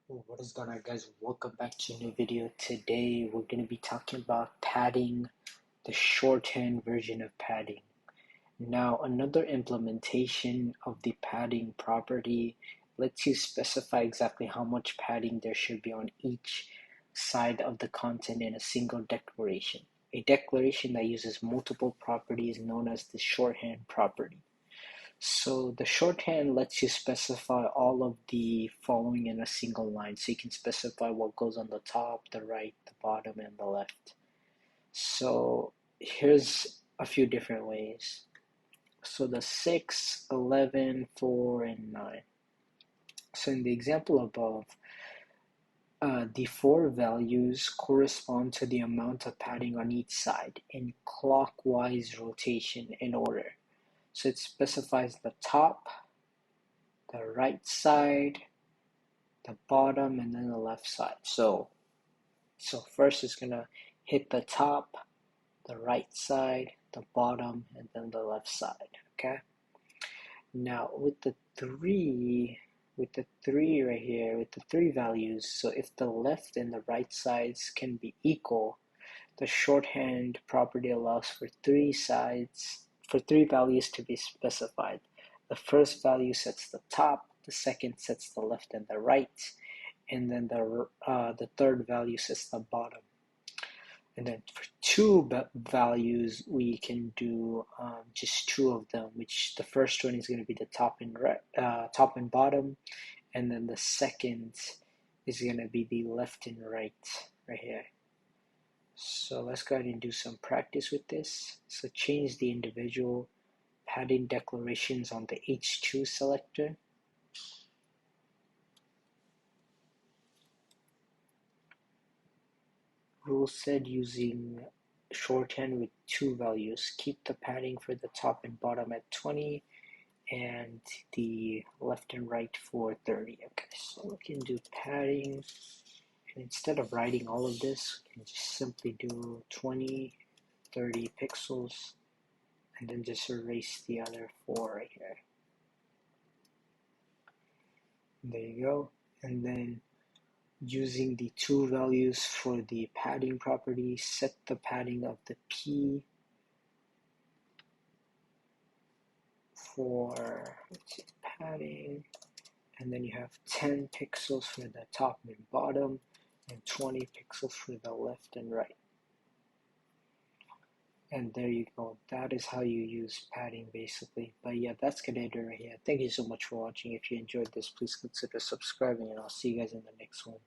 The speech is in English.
What is going on, guys? Welcome back to a new video. Today we're going to be talking about padding, the shorthand version of padding. Now, another implementation of the padding property lets you specify exactly how much padding there should be on each side of the content in a single declaration. A declaration that uses multiple properties known as the shorthand property. So the shorthand lets you specify all of the following in a single line. So you can specify what goes on the top, the right, the bottom, and the left. So here's a few different ways. So the 6, 11, 4, and 9. So in the example above, the 4 values correspond to the amount of padding on each side in clockwise rotation in order. So it specifies the top, the right side, the bottom, and then the left side. So first it's gonna hit the top, the right side, the bottom, and then the left side. Okay. Now with the three right here, with the 3 values, so if the left and the right sides can be equal, the shorthand property allows for 3 values to be specified. The first value sets the top, the second sets the left and the right, and then the third value sets the bottom. And then for 2 values, we can do just 2 of them, which the first one is going to be the top and bottom, and then the second is going to be the left and right here. So let's go ahead and do some practice with this. So change the individual padding declarations on the H2 selector. Rule set using shorthand with 2 values. Keep the padding for the top and bottom at 20 and the left and right for 30. Okay, so we can do padding, and instead of writing all of this, we can just simply do 20, 30 pixels, and then just erase the other 4 right here. There you go. And then using the 2 values for the padding property, set the padding of the P for padding, and then you have 10 pixels for the top and bottom, and 20 pixels for the left and right. And there you go. That is how you use padding basically. But yeah, that's gonna do it right here. Thank you so much for watching. If you enjoyed this, please consider subscribing, and I'll see you guys in the next one.